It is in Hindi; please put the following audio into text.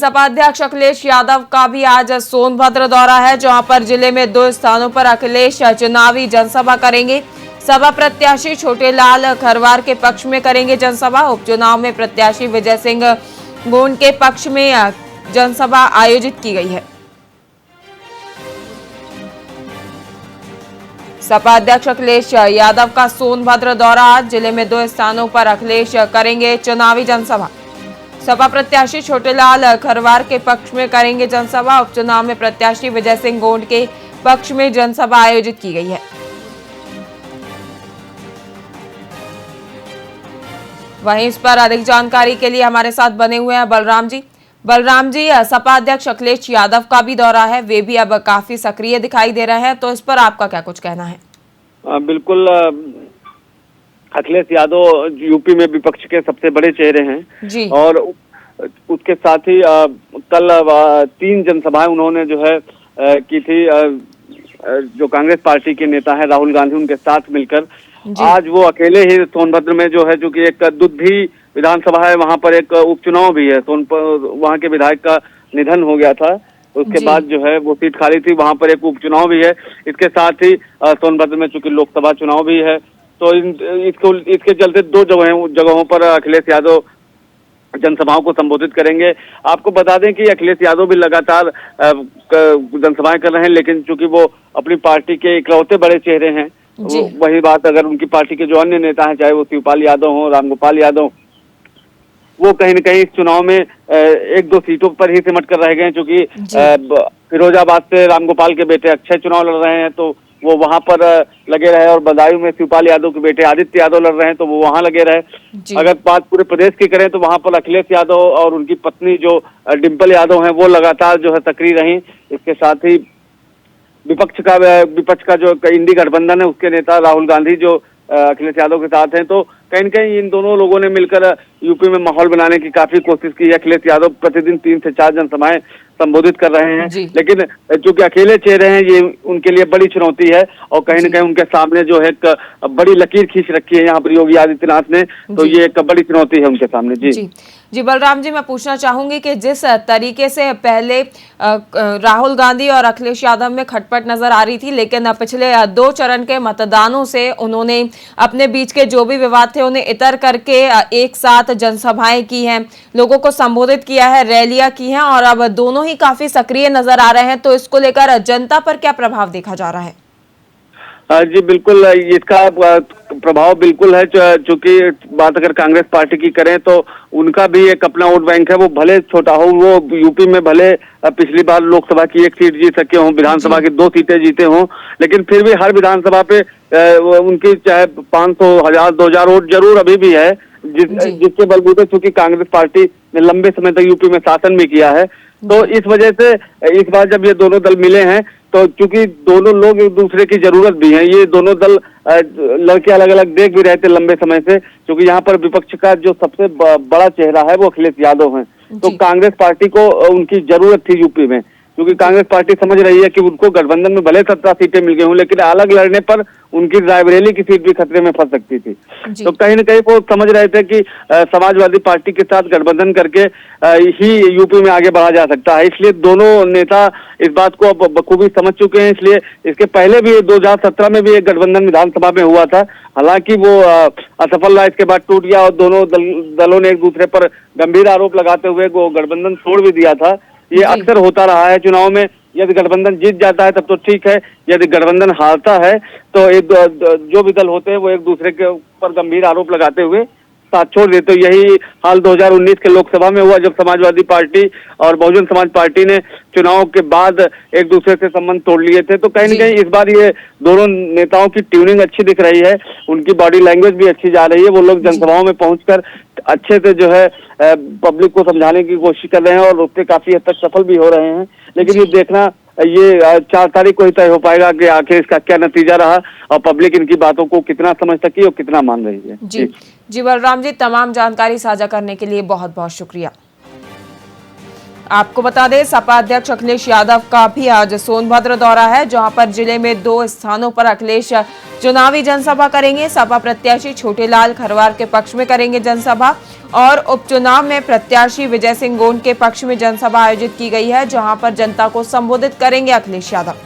सपा अध्यक्ष अखिलेश यादव का भी आज सोनभद्र दौरा है, जहां पर जिले में 2 स्थानों पर अखिलेश चुनावी जनसभा करेंगे। सपा प्रत्याशी छोटेलाल खरवार के पक्ष में करेंगे जनसभा। उपचुनाव में प्रत्याशी विजय सिंह गोंड के पक्ष में जनसभा आयोजित की गई है। सपा अध्यक्ष अखिलेश यादव का सोनभद्र दौरा, आज जिले में 2 स्थानों पर अखिलेश करेंगे चुनावी जनसभा। सपा प्रत्याशी छोटेलाल खरवार के पक्ष में करेंगे जनसभा। उपचुनाव में प्रत्याशी विजय सिंह गोंड के पक्ष में जनसभा आयोजित की गई है। वहीं इस पर अधिक जानकारी के लिए हमारे साथ बने हुए हैं बलराम जी। बलराम जी, सपा अध्यक्ष अखिलेश यादव का भी दौरा है, वे भी अब काफी सक्रिय दिखाई दे रहे हैं, तो इस पर आपका क्या कुछ कहना है? बिल्कुल, अखिलेश यादव यूपी में विपक्ष के सबसे बड़े चेहरे हैं जी। और उसके साथ ही कल 3 जनसभाएं उन्होंने जो है की थी। जो कांग्रेस पार्टी के नेता है राहुल गांधी, उनके साथ मिलकर आज वो अकेले ही सोनभद्र में जो है, जो कि एक दुधही विधानसभा है, वहां पर एक उपचुनाव भी है। वहां के विधायक का निधन हो गया था, उसके बाद जो है वो सीट खाली थी, वहां पर एक उपचुनाव भी है। इसके साथ ही सोनभद्र में चूंकि लोकसभा चुनाव भी है, तो इसके चलते 2 जगहों पर अखिलेश यादव जनसभाओं को संबोधित करेंगे। आपको बता दें कि अखिलेश यादव भी लगातार जनसभाएं कर रहे हैं, लेकिन चूंकि वो अपनी पार्टी के इकलौते बड़े चेहरे हैं, वही बात अगर उनकी पार्टी के जो अन्य नेता हैं, चाहे वो शिवपाल यादव हो, रामगोपाल यादव, वो कहीं न कहीं इस चुनाव में 1-2 सीटों पर ही सिमट कर रह गए हैं। चूंकि फिरोजाबाद से रामगोपाल के बेटे अक्षय चुनाव लड़ रहे हैं, तो वो वहां पर लगे रहे, और बदायूं में शिवपाल यादव के बेटे आदित्य यादव लड़ रहे हैं, तो वो वहां लगे रहे। अगर बात पूरे प्रदेश की करें तो वहां पर अखिलेश यादव और उनकी पत्नी जो डिम्पल यादव हैं, वो लगातार जो है सक्रिय रही। इसके साथ ही विपक्ष का जो इंडी गठबंधन है, उसके नेता राहुल गांधी जो अखिलेश यादव के साथ हैं, तो कहीं न कहीं इन दोनों लोगों ने मिलकर यूपी में माहौल बनाने की काफी कोशिश की है। अखिलेश यादव प्रतिदिन 3 से 4 जनसभाएं संबोधित कर रहे हैं, लेकिन चूंकि अकेले चेहरे हैं, ये उनके लिए बड़ी चुनौती है, और कहीं न कहीं उनके सामने जो है एक बड़ी लकीर खींच रखी है यहाँ पर योगी आदित्यनाथ ने, तो ये एक बड़ी चुनौती है उनके सामने। जी बलराम जी, मैं पूछना चाहूंगी कि जिस तरीके से पहले राहुल गांधी और अखिलेश यादव में खटपट नजर आ रही थी, लेकिन पिछले 2 चरण के मतदानों से उन्होंने अपने बीच के जो भी विवाद थे उन्हें इतर करके एक साथ जनसभाएं की हैं, लोगों को संबोधित किया है, रैलियां की हैं, और अब दोनों ही काफी सक्रिय नजर आ रहे हैं, तो इसको लेकर जनता पर क्या प्रभाव देखा जा रहा है? जी बिल्कुल, इसका प्रभाव बिल्कुल है। चूंकि बात अगर कांग्रेस पार्टी की करें तो उनका भी एक अपना वोट बैंक है, वो भले छोटा हो, वो यूपी में भले पिछली बार लोकसभा की 1 सीट जीत सके हों, विधानसभा की 2 सीटें जीते हों, लेकिन फिर भी हर विधानसभा पे उनकी चाहे 500, 1000, 2000 वोट जरूर अभी भी है, जिसके बलबूते चूंकि कांग्रेस पार्टी ने लंबे समय तक यूपी में शासन भी किया है। तो इस वजह से इस बार जब ये दोनों दल मिले हैं, तो चूंकि दोनों लोग एक दूसरे की जरूरत भी है, ये दोनों दल लड़के अलग अलग देख भी रहे थे लंबे समय से, क्योंकि यहाँ पर विपक्ष का जो सबसे बड़ा चेहरा है वो अखिलेश यादव हैं। तो कांग्रेस पार्टी को उनकी जरूरत थी यूपी में, क्योंकि कांग्रेस पार्टी समझ रही है कि उनको गठबंधन में भले 17 सीटें मिल गई हूँ, लेकिन अलग लड़ने पर उनकी रायबरेली की सीट भी खतरे में फंस सकती थी। तो कहीं न कहीं वो समझ रहे थे कि समाजवादी पार्टी के साथ गठबंधन करके ही यूपी में आगे बढ़ा जा सकता है, इसलिए दोनों नेता इस बात को अब बखूबी समझ चुके हैं। इसलिए इसके पहले भी 2017 में भी एक गठबंधन विधानसभा में हुआ था, हालांकि वो असफल रहा, इसके बाद टूट गया, और दोनों दलों ने एक दूसरे पर गंभीर आरोप लगाते हुए वो गठबंधन तोड़ भी दिया था। ये अक्सर होता रहा है चुनाव में, यदि गठबंधन जीत जाता है तब तो ठीक है, यदि गठबंधन हारता है तो जो भी दल होते हैं वो एक दूसरे के ऊपर गंभीर आरोप लगाते हुए साथ छोड़ देते। यही हाल 2019 के लोकसभा में हुआ, जब समाजवादी पार्टी और बहुजन समाज पार्टी ने चुनाव के बाद एक दूसरे से संबंध तोड़ लिए थे। तो कहीं न कहीं इस बार ये दोनों नेताओं की ट्यूनिंग अच्छी दिख रही है, उनकी बॉडी लैंग्वेज भी अच्छी जा रही है, वो लोग जनसभाओं में पहुंचकर अच्छे से जो है पब्लिक को समझाने की कोशिश कर रहे हैं, और उससे काफी हद तक सफल भी हो रहे हैं। लेकिन ये देखना, ये 4 तारीख को ही तय हो पाएगा कि आखिर इसका क्या नतीजा रहा, और पब्लिक इनकी बातों को कितना समझ सकी और कितना मान रही है। जी बलराम जी, तमाम जानकारी साझा करने के लिए बहुत बहुत शुक्रिया। आपको बता दें, सपा अध्यक्ष अखिलेश यादव का भी आज सोनभद्र दौरा है, जहां पर जिले में 2 स्थानों पर अखिलेश चुनावी जनसभा करेंगे। सपा प्रत्याशी छोटेलाल खरवार के पक्ष में करेंगे जनसभा। और उपचुनाव में प्रत्याशी विजय सिंह गोंड के पक्ष में जनसभा आयोजित की गई है, जहां पर जनता को संबोधित करेंगे अखिलेश यादव।